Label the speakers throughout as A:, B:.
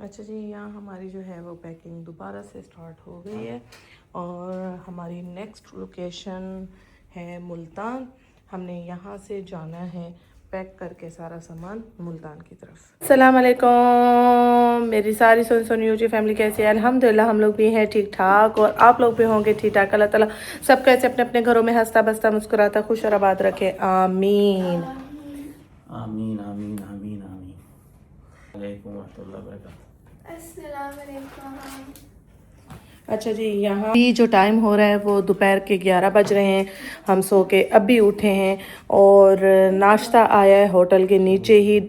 A: अच्छा जी, यहाँ हमारी जो है वो पैकिंग दोबारा से स्टार्ट हो गई है और हमारी नेक्स्ट लोकेशन है मुल्तान। हमने यहाँ से जाना है पैक करके सारा सामान मुल्तान की तरफ। अस्सलाम वालेकुम मेरी सारी सुन यूट्यूब फैमिली, कैसी है? अल्हम्दुलिल्लाह हम लोग भी हैं ठीक ठाक और आप लोग भी होंगे ठीक ठाक। अल्लाह ताला सब कैसे अपने अपने घरों में हंसता बसता मुस्कुराता खुश और आबाद रखे, आमीन
B: आमीन आमीन आमीन आमीन। वालेकुम रहमतुल्लाहि व बरकातहू।
A: अस्सलाम वालेकुम। अच्छा जी, यहाँ भी जो टाइम हो रहा है वो दोपहर के 11 बज रहे हैं। हम सो के अभी उठे हैं और नाश्ता आया है होटल के नीचे ही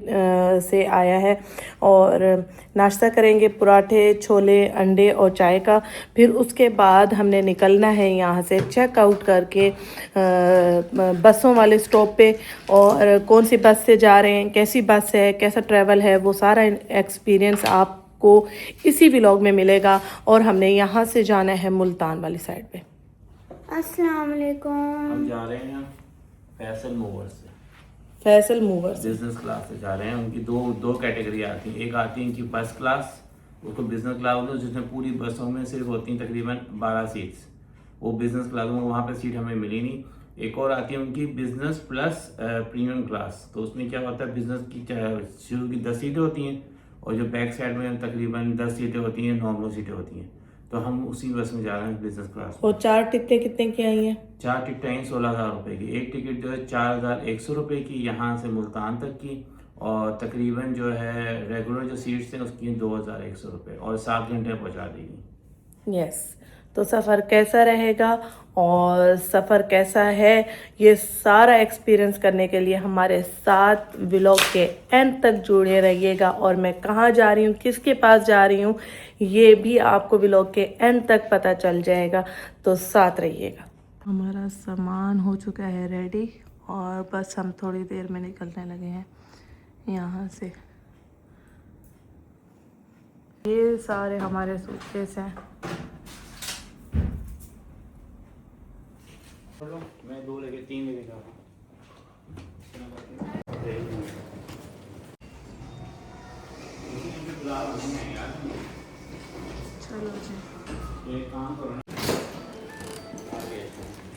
A: से आया है और नाश्ता करेंगे पराठे छोले अंडे और चाय का। फिर उसके बाद हमने निकलना है यहाँ से चेकआउट करके बसों वाले स्टॉप पे, और कौन सी बस से जा रहे हैं, कैसी बस है, कैसा ट्रैवल है, वो सारा एक्सपीरियंस आप को इसी व्लॉग में मिलेगा। और हमने यहाँ से जाना है मुल्तान वाली साइड पे।
C: अस्सलाम वालेकुम।
B: हम जा रहे हैं फैसल मूवर्स से।
A: फैसल मूवर्स
B: बिजनेस क्लास से जा रहे हैं। उनकी दो कैटेगरी आती हैं। एक आती है इनकी फर्स्ट क्लास, उसको बिजनेस क्लास बोलते हैं, जिसमें पूरी बसों में सिर्फ होती हैं तकरीबन 12 सीट्स। वो बिजनेस क्लास में वहाँ पे सीट हमें मिली नहीं। एक और आती है उनकी बिजनेस प्लस प्रीमियम क्लास। तो उसमें क्या होता है, बिजनेस की शुरू की 10 सीटें होती हैं और जो बैक साइड में तकरीबन 10 सीटें होती हैं, 9 सीटें होती हैं। तो हम उसी बस में जा रहे हैं बिजनेस क्लास।
A: और 4 टिकटें कितने की आई हैं?
B: 4 टिकटें आई 16,000 रुपये की। एक टिकट जो है 4,100 रुपये की यहाँ से मुल्तान तक की, और तकरीबन जो है रेगुलर जो सीट्स हैं उसकी 2,100 रुपये, और 7 घंटे में पहुँचा देगी।
A: यस, तो सफ़र कैसा रहेगा और सफ़र कैसा है, ये सारा एक्सपीरियंस करने के लिए हमारे साथ व्लॉग के एंड तक जुड़े रहिएगा। और मैं कहाँ जा रही हूँ, किसके पास जा रही हूँ, ये भी आपको व्लॉग के एंड तक पता चल जाएगा, तो साथ रहिएगा। हमारा सामान हो चुका है रेडी और बस हम थोड़ी देर में निकलने लगे हैं यहाँ से। ये सारे हमारे सूटकेस हैं।
B: मैं 2 लेके 3 लेके जा रहा हूँ।
A: चलो जी,
B: ये काम करो ना।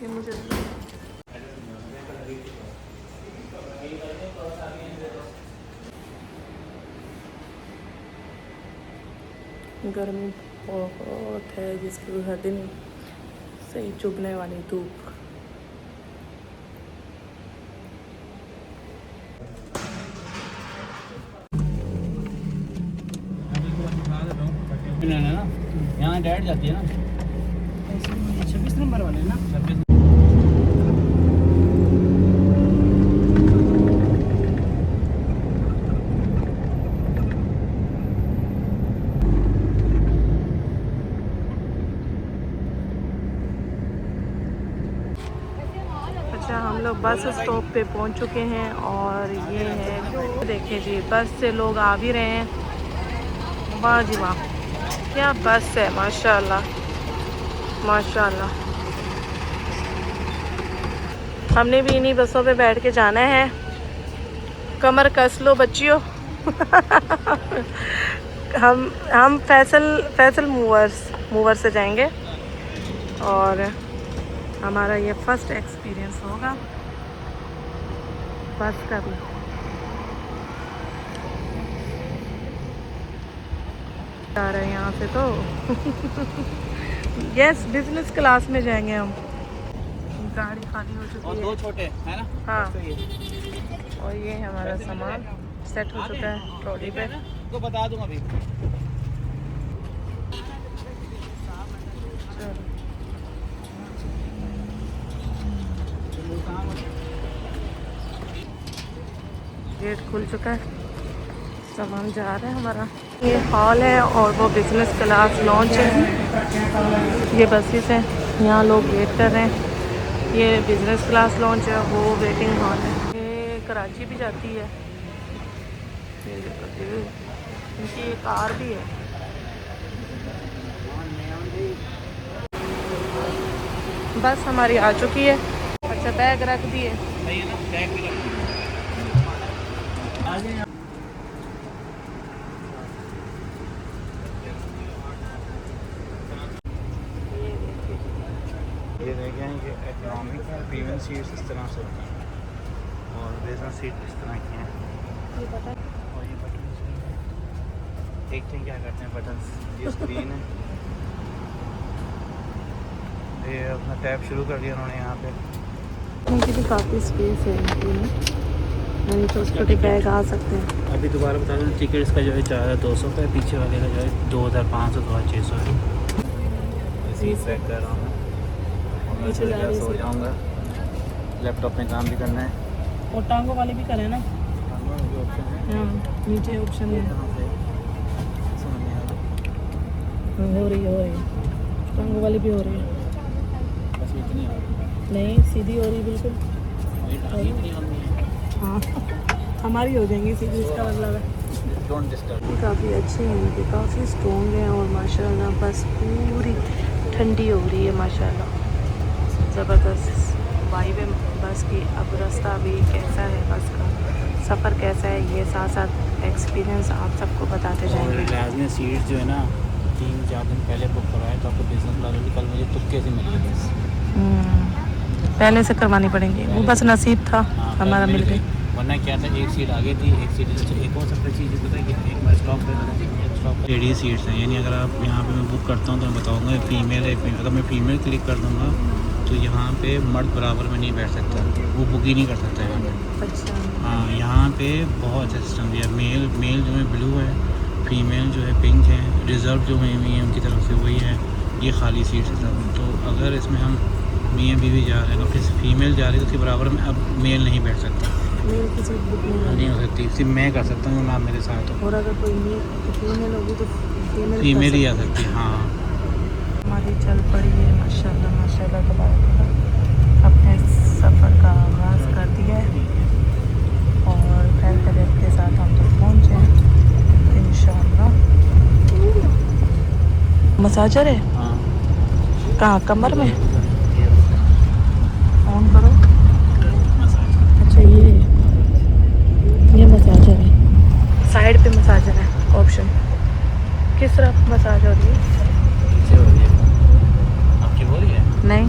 A: ये मुझे गर्मी बहुत है, जिसकी हर दिन सही चुभने वाली धूप।
B: ना यहाँ डायरेक्ट जाती है ना 26 नंबर वाले ना 26।
A: अच्छा, हम लोग बस स्टॉप पे पहुंच चुके हैं और ये है, देखिए जी, बस से लोग आ भी रहे हैं। वाह जी वाह, क्या बस है, माशाल्लाह माशाल्लाह। हमने भी इन्हीं बसों पे बैठ के जाना है। कमर कस लो बच्चियों। हम फैसल मूवर से जाएंगे और हमारा ये फर्स्ट एक्सपीरियंस होगा बस का भी। आ रहे हैं यहाँ से तो। यस, बिजनेस क्लास में जाएंगे हम। गाड़ी खाली हो चुकी
B: और
A: है।
B: 2 छोटे है ना।
A: हाँ,
B: सही है।
A: और ये है हमारा सामान सेट हो चुका है ट्रॉली पे।
B: तो बता दूंगा अभी। गेट खुल चुका है, सामान जा रहा है हमारा। ये हॉल है और वो बिजनेस क्लास लॉन्च है। ये बसेस हैं, यहाँ लोग वेट कर रहे हैं। ये बिजनेस क्लास लॉन्च है, वो वेटिंग हॉल है। ये कराची भी जाती है, इनकी ये कार भी है। बस हमारी आ चुकी है। अच्छा, बैग रख दिए। सही है ना, बैग भी रख। इकोनॉमिक है, प्रीमियम सीट्स इस तरह से होती हैं और बिजनेस सीट इस तरह की हैं। और ये बटन देखते हैं क्या करते हैं बटन। ये स्क्रीन है, ये अपना टैब शुरू कर दिया उन्होंने यहाँ पे।
A: इनकी भी काफ़ी स्पेस है इनकी में, यानी छोटे छोटे बैग आ सकते हैं।
B: अभी दोबारा बता दें, टिकट इसका जो है 4200 का है, पीछे वाले का जो है 2500 2600 है। सीट पैक कर रहा हूँ मैं, और मैं
A: पीछे जा रही है
B: सो
A: सीट।
B: जाऊँगा। लैपटॉप में काम भी करना है।
A: और टांगों वाले भी करें ना,
B: ऑप्शन है
A: हाँ नीचे ऑप्शन है।
B: कहाँ से समझ नहीं आ रहा।
A: हो रही है टांगों वाली भी हो रही है।
B: बस इतनी आ रही
A: नहीं सीधी हो रही बिल्कुल।
B: है, इतनी होनी है।
A: हाँ हमारी हो जाएंगी सीधी, इसका मतलब है।
B: Don't disturb.
A: काफ़ी अच्छे हैं इनके, काफ़ी स्ट्रॉन्ग हैं और माशाल्लाह बस पूरी ठंडी हो रही है माशाल्लाह, ज़बरदस्त वाइब है बस की। अब रास्ता भी कैसा है, बस का सफ़र कैसा है, ये साथ साथ एक्सपीरियंस आप सबको बताते
B: और
A: जाएंगे।
B: रिलायंस ने सीट जो है ना 3-4 दिन पहले बुक करवाए, तो आपको बिजनेस क्लास होगी। कल मुझे तुक्के से मिली बस।
A: पहले से करवानी पड़ेंगी, वो बस नसीब था
B: हाँ,
A: हमारा मिल गई।
B: वरना क्या था, एक सीट आगे थी, एक सीट एक और सबसे चीज़ पता है कि एक बार स्टॉप पर लेडीज सीट्स हैं, यानी अगर आप यहाँ पे मैं बुक करता हूँ तो मैं बताऊँगा फीमेल है। अगर मैं फीमेल क्लिक कर दूँगा तो यहाँ पे मर्द बराबर में नहीं बैठ सकता, वो बुक ही नहीं कर सकता यहाँ पे।
A: अच्छा
B: हाँ, यहाँ पे बहुत अच्छा सिस्टम दिया। मेल जो है ब्लू है, फीमेल जो है पिंक है, रिज़र्व जो हुई हुई है उनकी तरफ से वही है, ये खाली सीट है सब। तो अगर इसमें हम मियाँ बीवी जा रहे हैं तो फिर फीमेल जा रही है तो उसके बराबर में अब मेल नहीं बैठ सकता,
A: मेल की सीट बुक
B: नहीं हो सकती। सिर्फ मैं कर सकता हूँ, आप मेरे साथ हो।
A: और अगर कोई फीमेल होगी तो
B: फीमेल ही आ सकती है। हाँ,
A: हमारी चल पड़ी है माशाल्लाह माशाल्लाह तबारक, अपने सफ़र का आगाज़ कर दिया है और खैर खैरियत के साथ हम तक पहुँचे हैं इंशाअल्लाह। मसाजर है
B: हाँ,
A: कहाँ, कमर में? ऑन करो। अच्छा ये मसाजर है, साइड पे मसाजर है ऑप्शन। किस तरफ मसाज हो रही है?
B: पीछे हो रही है। आपकी हो रही है?
A: नहीं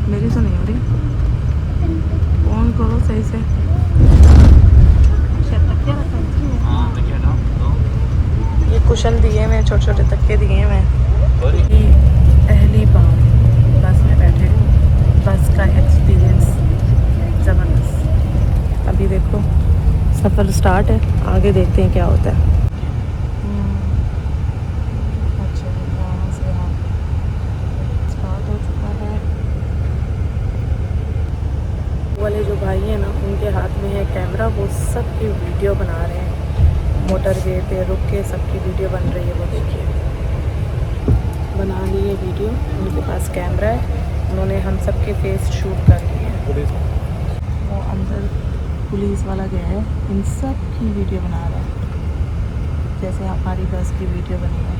A: मेरी तो नहीं हो रही। ऑन करो सही से।
B: हाँ, तो क्या ना तो
A: ये कुशन दिए हुए हैं, छोटे छोटे तकिए दिए हुए हैं।
B: हो रही है।
A: ये पहली बार बस में बैठे, बस का एक्सपीरियंस ज़बरदस्त। अभी देखो सफ़र स्टार्ट है, आगे देखते हैं क्या होता है। अच्छा यहाँ से हाँ स्टार्ट हो चुका है। वो वाले जो भाई हैं ना, उनके हाथ में है कैमरा, वो सबकी वीडियो बना रहे हैं। मोटरवे पे रुक के सबकी वीडियो बन रही है, वो देखिए बना ली है वीडियो। उनके पास कैमरा है, उन्होंने हम सबके फेस शूट कर लिए हैं। वो अंदर पुलिस वाला गया है, इन सब की वीडियो बना रहा है जैसे हमारी बस की वीडियो बनी है।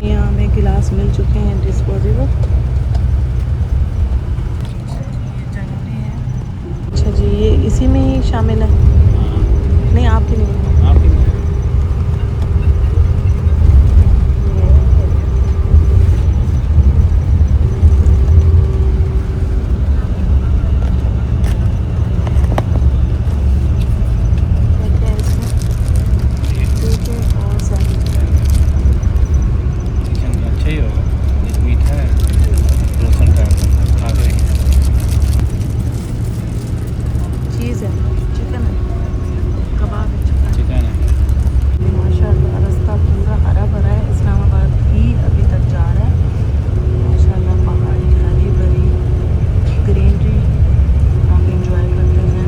A: यहाँ हमें गिलास मिल चुके हैं डिस्पोजेबल। ये ज़रूरी है। अच्छा जी, ये इसी में ही शामिल है? नहीं आपकी नहीं है।
B: आपकी अच्छा ही होगा, मीठा है, रोशन का खा के
A: चीज़ है, चिकन है, कबाब है,
B: चिकन है।
A: माशाल्लाह रास्ता पूरा हरा भरा है। इस्लामाबाद ही अभी तक जा रहा है माशाल्लाह, पहाड़ी हरी भरी ग्रीनरी हम इंजॉय करते हैं।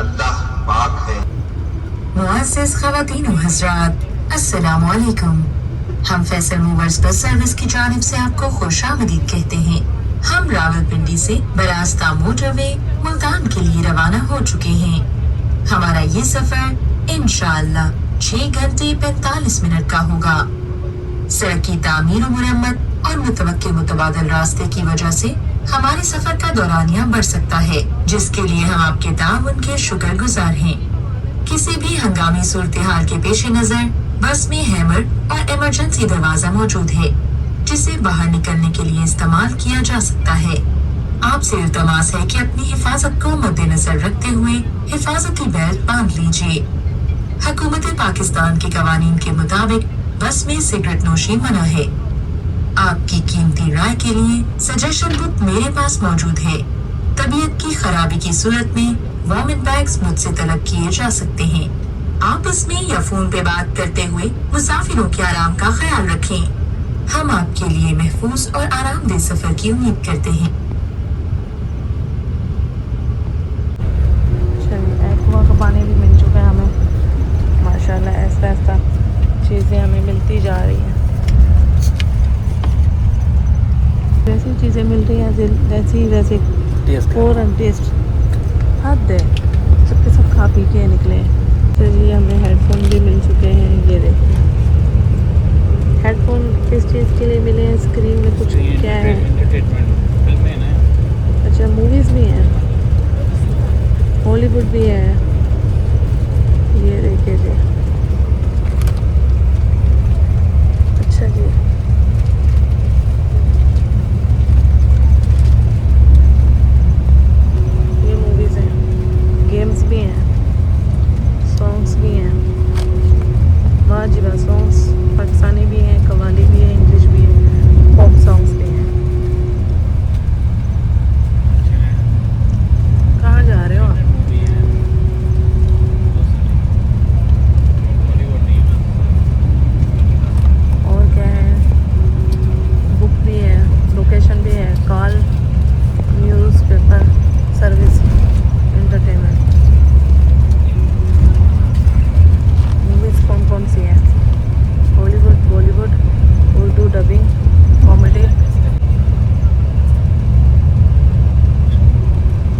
D: अल्लाह पाक है।
E: मुअज़्ज़ज़ ख़वातीन व हज़रात, अस्सलामु अलैकुम। हम फैसल मूवर्स बस सर्विस की जानिब से आपको खुशामदीद कहते हैं। हम रावलपिंडी से बरास्ता मोटरवे मुल्तान के लिए रवाना हो चुके हैं। हमारा ये सफर इंशाअल्लाह 6 घंटे 45 मिनट का होगा। सड़क की तामीर और मरम्मत और मुतवक्किल मुतबादिल रास्ते की वजह से हमारे सफर का दौरानिया बढ़ सकता है, जिसके लिए हम आपके ताउन के शुक्रगुजार हैं। किसी भी हंगामी सूरत हाल के पेश नजर बस में हैमर और इमरजेंसी दरवाजा मौजूद है, जिसे बाहर निकलने के लिए इस्तेमाल किया जा सकता है। आपसे इल्तमास है कि अपनी हिफाजत को मद्देनजर रखते हुए हिफाजती बेल्ट बांध लीजिए। हुकूमत पाकिस्तान के कवानीन के मुताबिक बस में सिगरेट नोशी मना है। आपकी कीमती राय के लिए सजेशन बुक मेरे पास मौजूद है। तबीयत की खराबी की सूरत में वॉमिट बैग्स मुझसे तलब किए जा सकते हैं। आप इसमें या फोन पे बात करते हुए मुसाफिरों के आराम का ख्याल रखें। हम आपके लिए महफूज और आरामदेह सफर की उम्मीद करते हैं।
A: एक्वा का पानी भी मिल चुका है हमें माशाल्लाह। ऐसा ऐसा चीज़ें हमें मिलती जा रही हैं, वैसी चीज़ें मिल रही हैं जैसी वैसे फ़ौरन टेस्ट हद है। सबके सब खा पी के निकले। चलिए हमें हेडफोन भी मिल चुके हैं। ये देखिए हेडफोन किस चीज़ के लिए मिले हैं। स्क्रीन में कुछ क्या है? अच्छा मूवीज़ भी हैं, हॉलीवुड भी है। ये देखिए जी, अच्छा जी। ये मूवीज़ हैं, गेम्स भी हैं, सॉन्ग्स भी हैं। वाह जी वाह, सॉन्ग्स पाकिस्तानी भी हैं, कव्वाली भी है, इंग्लिश भी है, पॉप सॉन्ग्स भी हैं। कहाँ जा रहे हो आप? और क्या है? बुक भी है, लोकेशन भी है, call, newspaper, service, entertainment. Movies कौन कौन सी है? Hollywood, Bollywood, Urdu dubbing, comedy.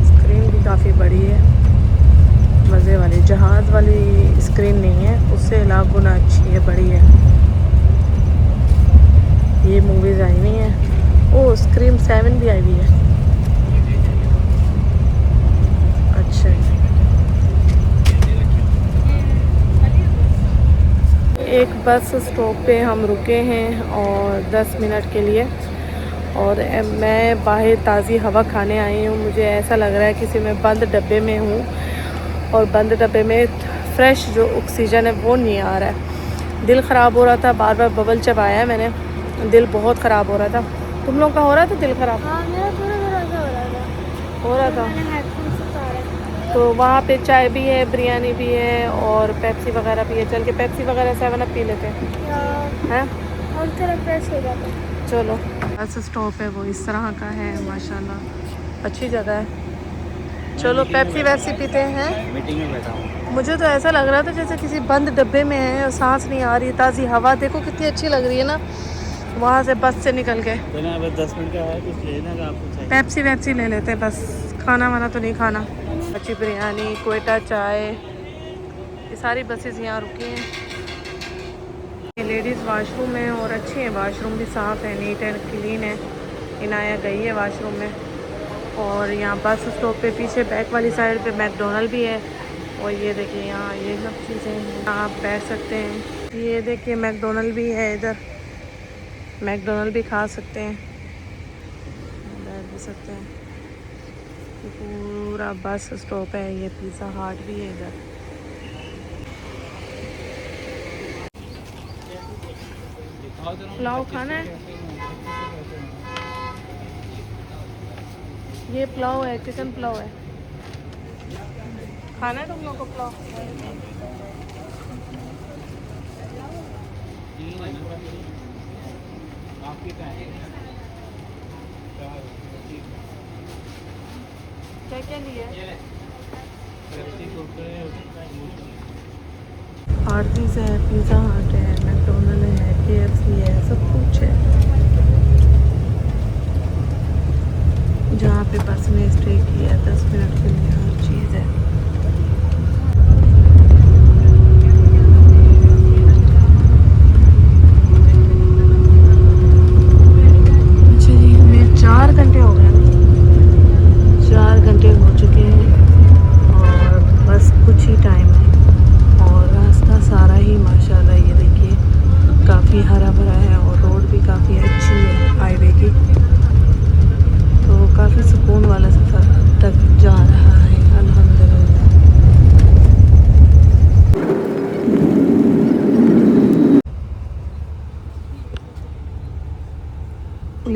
A: Screen भी काफ़ी बड़ी है, मज़े वाली। जहाज़ वाली स्क्रीन नहीं है, उससे लाख गुना अच्छी है, बड़ी है। ये मूवीज़ आई हुई हैं। ओ स्क्रीन 7 भी आई हुई है। अच्छा एक बस स्टॉप पे हम रुके हैं और 10 मिनट के लिए, और मैं बाहर ताज़ी हवा खाने आई हूँ। मुझे ऐसा लग रहा है किसी में बंद डब्बे में हूँ, और बंद डब्बे में फ़्रेश जो ऑक्सीजन है वो नहीं आ रहा है। दिल ख़राब हो रहा था, बार बार बबल चबाया है मैंने, दिल बहुत ख़राब हो रहा था। तुम लोग का हो रहा था दिल ख़राब?
C: हाँ मेरा थोड़ा थोड़ा सा
A: हो रहा था।
C: मैंने हेडफोन से उतारा।
A: तो वहाँ पे चाय भी है, बिरयानी भी है, और पेप्सी वगैरह भी है। चल के पेप्सी वगैरह 7 अप पी लेते हैं।
C: और थोड़ा फ्रेश हो जाता।
A: चलो बस स्टॉप है वो इस तरह का है, माशाल्लाह अच्छी जगह है। चलो पेप्सी वैप्सी पीते हैं।
B: मीटिंग में बैठा हूँ।
A: मुझे तो ऐसा लग रहा था जैसे किसी बंद डब्बे में है और सांस नहीं आ रही। ताज़ी हवा देखो कितनी अच्छी लग रही है ना, वहाँ से बस से निकल के।
B: बस 10 मिनट का है, कुछ लेना का आपको चाहिए?
A: पेप्सी वैप्सी ले लेते हैं बस, खाना वाना तो नहीं खाना। अच्छी बिरयानी, कोयटा चाय, ये सारी बसेस यहाँ रुकी हैं। ये लेडीज़ वाशरूम है और अच्छे हैं, वाशरूम भी साफ़ है, नीट एंड क्लीन है। इनाया गई है वाशरूम में। और यहाँ बस स्टॉप पे पीछे बैक वाली साइड पे मैकडोनल्ड भी है। और ये देखिए यहाँ ये सब चीज़ें हैं, आप बैठ सकते हैं। ये देखिए मैकडोनल्ड भी है इधर, मैकडोनल्ड भी खा सकते हैं, बैठ भी सकते हैं। ये पूरा बस स्टॉप है। ये पिज़्ज़ा हट भी है इधर। पुलाव खाना है? ये पुलाव है, चिकन पुलाव है। खाना है तुम लोग को पुलाव? क्या क्या लिया? हार्डीज़ है, पिज़्ज़ा हट है, मैकडोनल्ड है, KFC है, सब कुछ है। जहाँ पे बस ने स्टे किया 10 मिनट के लिए, हर चीज़ है।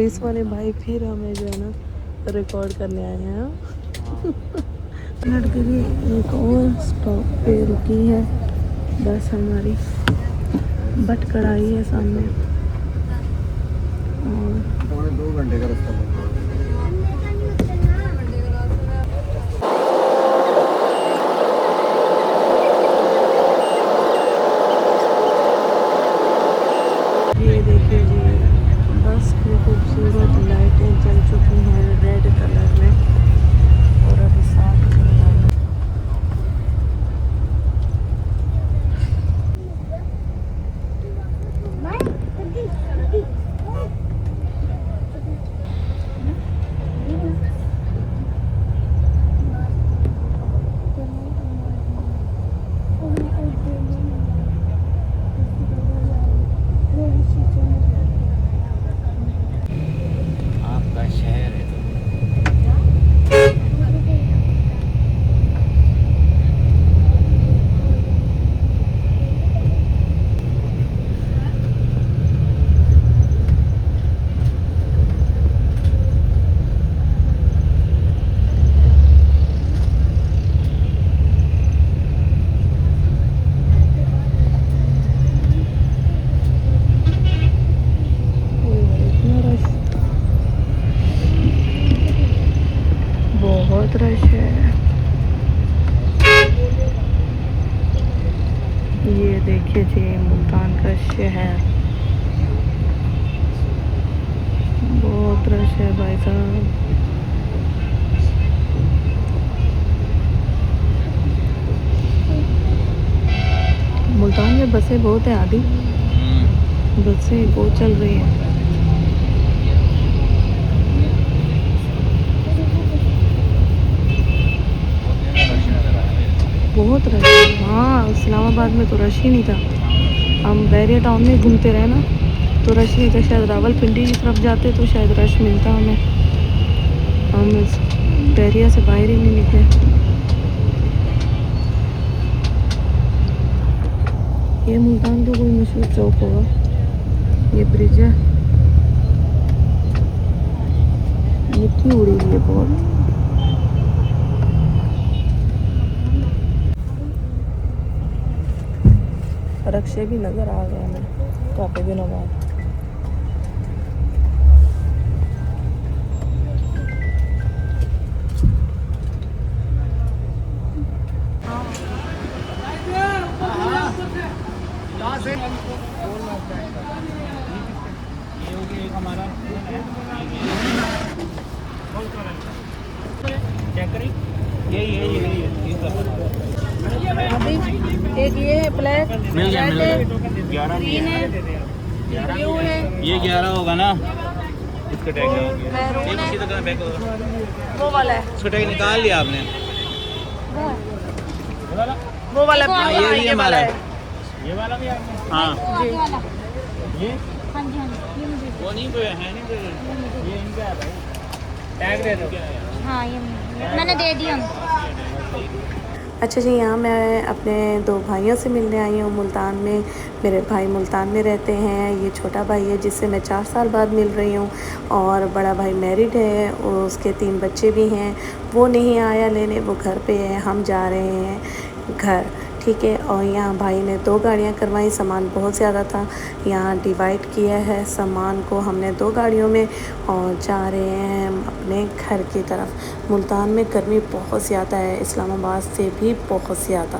A: पुलिस वाले भाई फिर हमें जो है ना रिकॉर्ड करने आए हैं। लड़के की एक और स्टॉप पे रुकी है बस हमारी, बट कढ़ाई है सामने। और
F: 2 घंटे का रास्ता लगता है।
A: ये देखिए जी, बस की खूबसूरत लाइटें जल चुकी हैं रेड कलर में और अभी साथ
B: आपका शहर है
A: इतना रश, बहुत रश है। ये देखिए जी मुल्तान का शहर, बहुत रश है भाई साहब। मुल्तान में बसें बहुत हैं आदि, बसें बहुत चल रही हैं। बहुत रश है। हाँ, इस्लामाबाद में तो रश ही नहीं था। हम बैरिया टाउन में घूमते रहे ना तो रश नहीं था। शायद रावलपिंडी की तरफ जाते तो शायद रश मिलता हमें। हम इस बैरिया से बाहर ही नहीं निकले। ये मुल्तान का कोई मशहूर चौक होगा, ये ब्रिज है। मिट्टी उड़ी हुई है बहुत। रक्शे भी नज़र आ गए हमें काफ़ी दिनों बाद। अभी एक ये है ब्लैक, ग्रीन है, ब्लू है,
B: ये 11 होगा ना, इसका टैग
A: मैरून है,
B: बैक होगा,
A: वो वाला है,
B: उसका टैग निकाल लिया आपने।
A: वो वाला
B: हाँ,
A: blue,
B: ये
A: वाला है।
B: ये वाला भी हाँ ये वो नहीं कोई है नहीं कोई, ये इनका है भाई, टैग दे दो।
C: हाँ ये मैंने दे दिया।
A: अच्छा जी, यहाँ मैं अपने 2 भाइयों से मिलने आई हूँ मुल्तान में। मेरे भाई मुल्तान में रहते हैं। ये छोटा भाई है जिससे मैं 4 साल बाद मिल रही हूँ, और बड़ा भाई मैरिड है और उसके 3 बच्चे भी हैं। वो नहीं आया लेने, वो घर पे है। हम जा रहे हैं घर, ठीक है। और यहाँ भाई ने 2 गाड़ियाँ करवाई, सामान बहुत ज़्यादा था। यहाँ डिवाइड किया है सामान को हमने 2 गाड़ियों में, और जा रहे हैं हम अपने घर की तरफ। मुल्तान में गर्मी बहुत ज़्यादा है, इस्लामाबाद से भी बहुत ज़्यादा।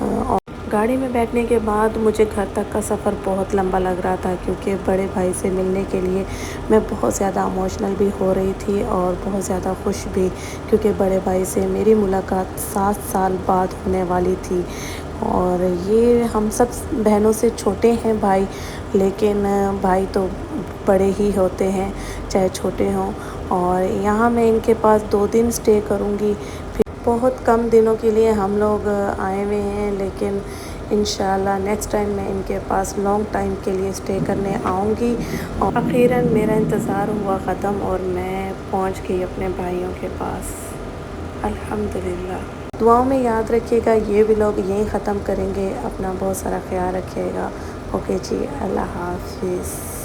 A: और गाड़ी में बैठने के बाद मुझे घर तक का सफ़र बहुत लंबा लग रहा था, क्योंकि बड़े भाई से मिलने के लिए मैं बहुत ज़्यादा इमोशनल भी हो रही थी और बहुत ज़्यादा खुश भी, क्योंकि बड़े भाई से मेरी मुलाकात 7 साल बाद होने वाली थी। और ये हम सब बहनों से छोटे हैं भाई, लेकिन भाई तो बड़े ही होते हैं चाहे छोटे हों। और यहाँ मैं इनके पास 2 दिन स्टे करूँगी। फिर बहुत कम दिनों के लिए हम लोग आए हुए हैं, लेकिन इंशाल्लाह नेक्स्ट टाइम मैं इनके पास लॉन्ग टाइम के लिए स्टे करने आऊँगी। और अखीरन मेरा इंतज़ार हुआ ख़त्म और मैं पहुँच गई अपने भाइयों के पास, अल्हम्दुलिल्लाह। दुआओं में याद रखिएगा। ये व्लॉग यहीं ख़त्म करेंगे। अपना बहुत सारा ख्याल रखिएगा। ओके जी, अल्लाह हाफिज़।